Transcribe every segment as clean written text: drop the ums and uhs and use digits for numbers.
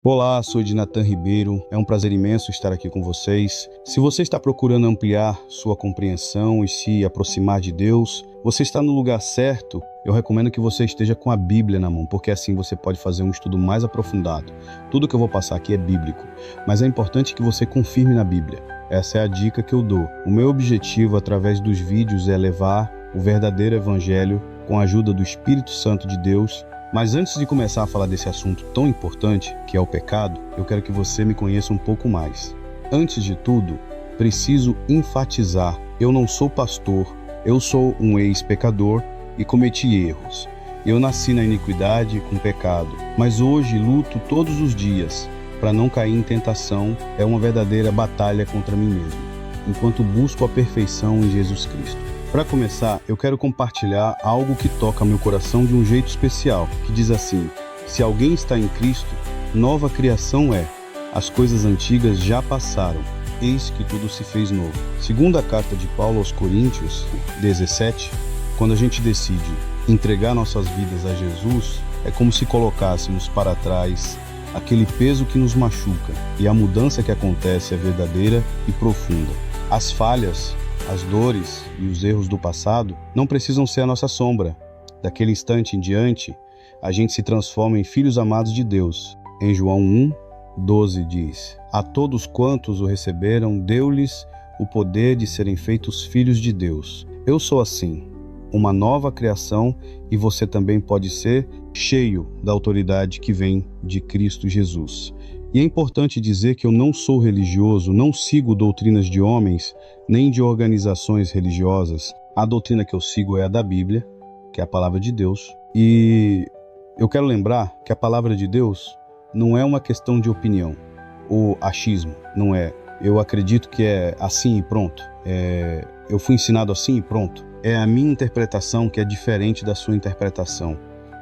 Olá, sou Ednatan Ribeiro, é um prazer imenso estar aqui com vocês. Se você está procurando ampliar sua compreensão e se aproximar de Deus, você está no lugar certo. Eu recomendo que você esteja com a Bíblia na mão, porque assim você pode fazer um estudo mais aprofundado. Tudo que eu vou passar aqui é bíblico, mas é importante que você confirme na Bíblia. Essa é a dica que eu dou. O meu objetivo através dos vídeos é levar o verdadeiro Evangelho com a ajuda do Espírito Santo de Deus. Mas antes de começar a falar desse assunto tão importante, que é o pecado, eu quero que você me conheça um pouco mais. Antes de tudo, preciso enfatizar, eu não sou pastor, eu sou um ex-pecador e cometi erros. Eu nasci na iniquidade com pecado, mas hoje luto todos os dias para não cair em tentação. É uma verdadeira batalha contra mim mesmo, enquanto busco a perfeição em Jesus Cristo. Para começar, eu quero compartilhar algo que toca meu coração de um jeito especial, que diz assim: se alguém está em Cristo, nova criação é. As coisas antigas já passaram, eis que tudo se fez novo. Segunda carta de Paulo aos Coríntios 17, quando a gente decide entregar nossas vidas a Jesus, é como se colocássemos para trás aquele peso que nos machuca, e a mudança que acontece é verdadeira e profunda. As falhas, as dores e os erros do passado não precisam ser a nossa sombra. Daquele instante em diante, a gente se transforma em filhos amados de Deus. Em João 1:12 diz: a todos quantos o receberam, deu-lhes o poder de serem feitos filhos de Deus. Eu sou assim, uma nova criação, e você também pode ser, cheio da autoridade que vem de Cristo Jesus. E é importante dizer que eu não sou religioso, não sigo doutrinas de homens, nem de organizações religiosas. A doutrina que eu sigo é a da Bíblia, que é a palavra de Deus. E eu quero lembrar que a palavra de Deus não é uma questão de opinião ou achismo, não é. Eu acredito que é assim e pronto. Eu fui ensinado assim e pronto. É a minha interpretação que é diferente da sua interpretação.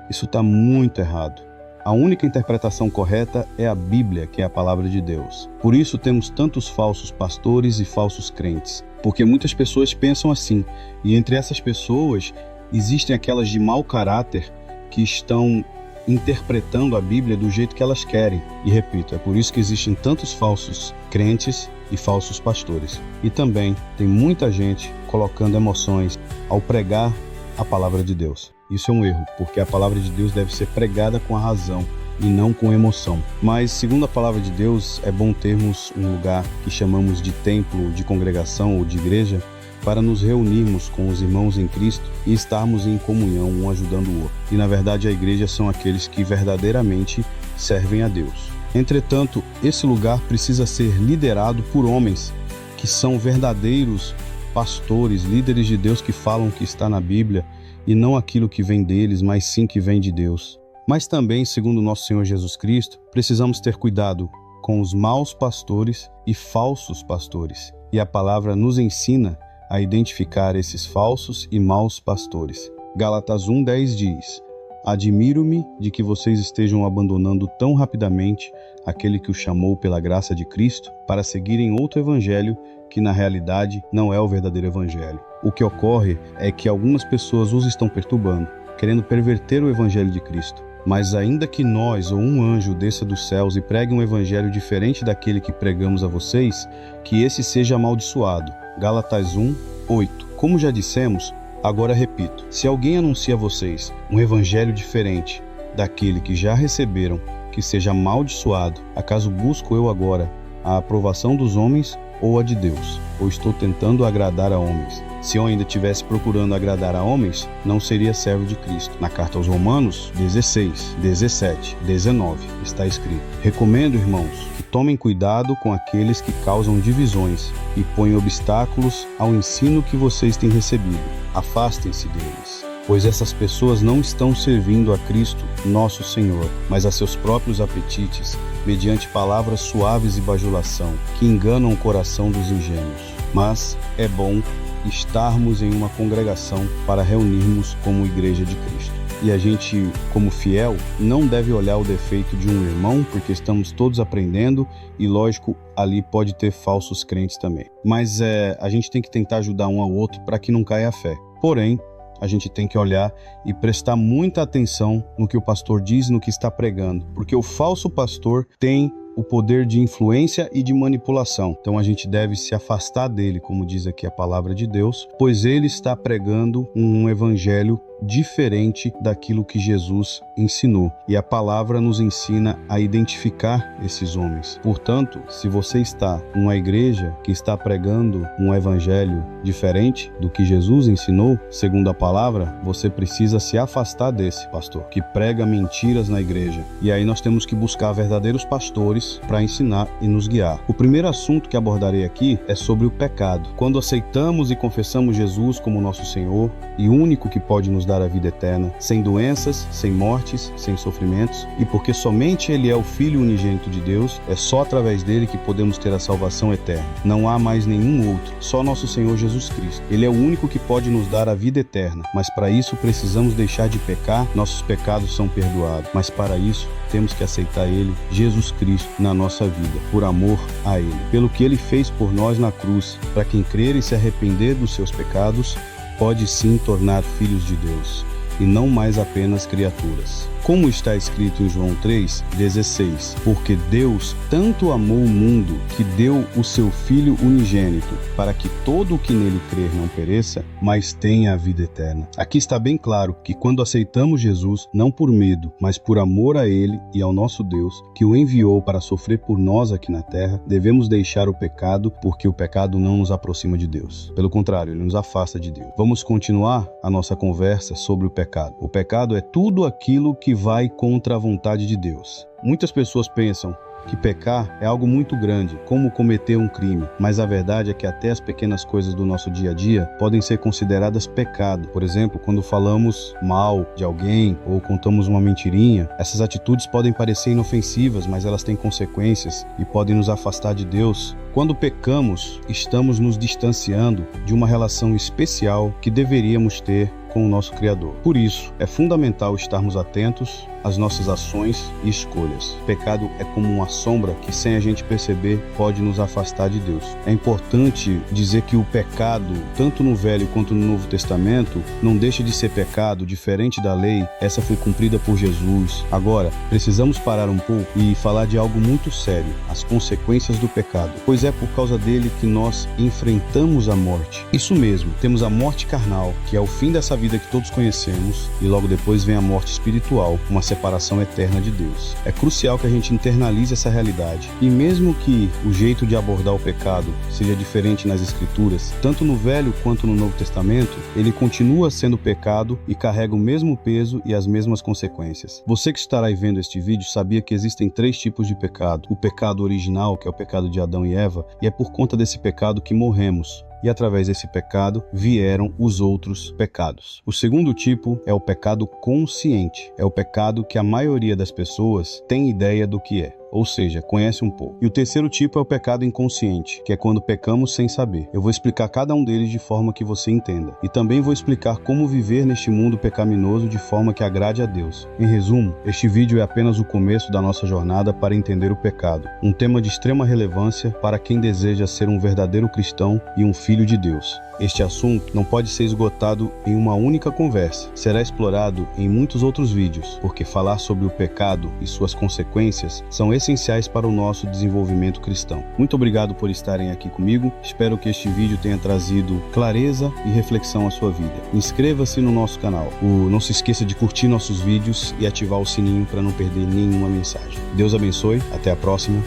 Isso está muito errado. A única interpretação correta é a Bíblia, que é a palavra de Deus. Por isso temos tantos falsos pastores e falsos crentes, porque muitas pessoas pensam assim, e entre essas pessoas existem aquelas de mau caráter que estão interpretando a Bíblia do jeito que elas querem. E repito, é por isso que existem tantos falsos crentes e falsos pastores. E também tem muita gente colocando emoções ao pregar a palavra de Deus. Isso é um erro, porque a palavra de Deus deve ser pregada com a razão e não com emoção. Mas, segundo a palavra de Deus, é bom termos um lugar que chamamos de templo, de congregação ou de igreja, para nos reunirmos com os irmãos em Cristo e estarmos em comunhão, um ajudando o outro. E, na verdade, a igreja são aqueles que verdadeiramente servem a Deus. Entretanto, esse lugar precisa ser liderado por homens que são verdadeiros pastores, líderes de Deus que falam o que está na Bíblia, e não aquilo que vem deles, mas sim que vem de Deus. Mas também, segundo nosso Senhor Jesus Cristo, precisamos ter cuidado com os maus pastores e falsos pastores. E a palavra nos ensina a identificar esses falsos e maus pastores. Gálatas 1:10 diz: admiro-me de que vocês estejam abandonando tão rapidamente aquele que os chamou pela graça de Cristo para seguirem outro evangelho que na realidade não é o verdadeiro evangelho. O que ocorre é que algumas pessoas os estão perturbando, querendo perverter o evangelho de Cristo. Mas ainda que nós ou um anjo desça dos céus e pregue um evangelho diferente daquele que pregamos a vocês, que esse seja amaldiçoado. Gálatas 1:8. Como já dissemos, agora repito: se alguém anuncia a vocês um evangelho diferente daquele que já receberam, que seja amaldiçoado. Acaso busco eu agora a aprovação dos homens ou a de Deus? Ou estou tentando agradar a homens? Se eu ainda estivesse procurando agradar a homens, não seria servo de Cristo. Na carta aos Romanos 16, 17, 19 está escrito: recomendo, irmãos, que tomem cuidado com aqueles que causam divisões e põem obstáculos ao ensino que vocês têm recebido. Afastem-se deles, pois essas pessoas não estão servindo a Cristo, nosso Senhor, mas a seus próprios apetites, mediante palavras suaves e bajulação, que enganam o coração dos ingênuos. Mas é bom estarmos em uma congregação para reunirmos como igreja de Cristo. E a gente, como fiel, não deve olhar o defeito de um irmão, porque estamos todos aprendendo e, lógico, ali pode ter falsos crentes também. Mas a gente tem que tentar ajudar um ao outro para que não caia a fé. Porém, a gente tem que olhar e prestar muita atenção no que o pastor diz, no que está pregando, porque o falso pastor tem o poder de influência e de manipulação. Então a gente deve se afastar dele, como diz aqui a palavra de Deus, pois ele está pregando um evangelho diferente daquilo que Jesus ensinou. E a palavra nos ensina a identificar esses homens. Portanto, se você está numa igreja que está pregando um evangelho diferente do que Jesus ensinou, segundo a palavra, você precisa se afastar desse pastor que prega mentiras na igreja. E aí nós temos que buscar verdadeiros pastores para ensinar e nos guiar. O primeiro assunto que abordarei aqui é sobre o pecado. Quando aceitamos e confessamos Jesus como nosso Senhor e único que pode nos dar a vida eterna, sem doenças, sem mortes, sem sofrimentos, e porque somente Ele é o Filho unigênito de Deus, é só através dele que podemos ter a salvação eterna. Não há mais nenhum outro, só nosso Senhor Jesus Cristo. Ele é o único que pode nos dar a vida eterna, mas para isso precisamos deixar de pecar, nossos pecados são perdoados, mas para isso temos que aceitar Ele, Jesus Cristo, na nossa vida, por amor a Ele. Pelo que Ele fez por nós na cruz, para quem crer e se arrepender dos seus pecados, pode sim tornar filhos de Deus, e não mais apenas criaturas. Como está escrito em João 3,16, porque Deus tanto amou o mundo que deu o seu Filho unigênito, para que todo o que nele crer não pereça, mas tenha a vida eterna. Aqui está bem claro que quando aceitamos Jesus, não por medo, mas por amor a Ele e ao nosso Deus, que o enviou para sofrer por nós aqui na terra, devemos deixar o pecado, porque o pecado não nos aproxima de Deus. Pelo contrário, ele nos afasta de Deus. Vamos continuar a nossa conversa sobre o pecado. O pecado é tudo aquilo que vai contra a vontade de Deus. Muitas pessoas pensam que pecar é algo muito grande, como cometer um crime, mas a verdade é que até as pequenas coisas do nosso dia a dia podem ser consideradas pecado. Por exemplo, quando falamos mal de alguém ou contamos uma mentirinha, essas atitudes podem parecer inofensivas, mas elas têm consequências e podem nos afastar de Deus. Quando pecamos, estamos nos distanciando de uma relação especial que deveríamos ter com o nosso Criador. Por isso, é fundamental estarmos atentos às nossas ações e escolhas. O pecado é como uma sombra que, sem a gente perceber, pode nos afastar de Deus. É importante dizer que o pecado, tanto no Velho quanto no Novo Testamento, não deixa de ser pecado, diferente da lei. Essa foi cumprida por Jesus. Agora, precisamos parar um pouco e falar de algo muito sério, as consequências do pecado, pois é por causa dele que nós enfrentamos a morte. Isso mesmo, temos a morte carnal, que é o fim dessa vida que todos conhecemos, e logo depois vem a morte espiritual, uma separação eterna de Deus. É crucial que a gente internalize essa realidade. E mesmo que o jeito de abordar o pecado seja diferente nas Escrituras, tanto no Velho quanto no Novo Testamento, ele continua sendo pecado e carrega o mesmo peso e as mesmas consequências. Você que estará aí vendo este vídeo sabia que existem 3 tipos de pecado. O pecado original, que é o pecado de Adão e Eva, e é por conta desse pecado que morremos. E através desse pecado vieram os outros pecados. O segundo tipo é o pecado consciente. É o pecado que a maioria das pessoas tem ideia do que é. Ou seja, conhece um pouco. E o terceiro tipo é o pecado inconsciente, que é quando pecamos sem saber. Eu vou explicar cada um deles de forma que você entenda. E também vou explicar como viver neste mundo pecaminoso de forma que agrade a Deus. Em resumo, este vídeo é apenas o começo da nossa jornada para entender o pecado. Um tema de extrema relevância para quem deseja ser um verdadeiro cristão e um filho de Deus. Este assunto não pode ser esgotado em uma única conversa. Será explorado em muitos outros vídeos, porque falar sobre o pecado e suas consequências são essenciais para o nosso desenvolvimento cristão. Muito obrigado por estarem aqui comigo. Espero que este vídeo tenha trazido clareza e reflexão à sua vida. Inscreva-se no nosso canal. Não se esqueça de curtir nossos vídeos e ativar o sininho para não perder nenhuma mensagem. Deus abençoe. Até a próxima.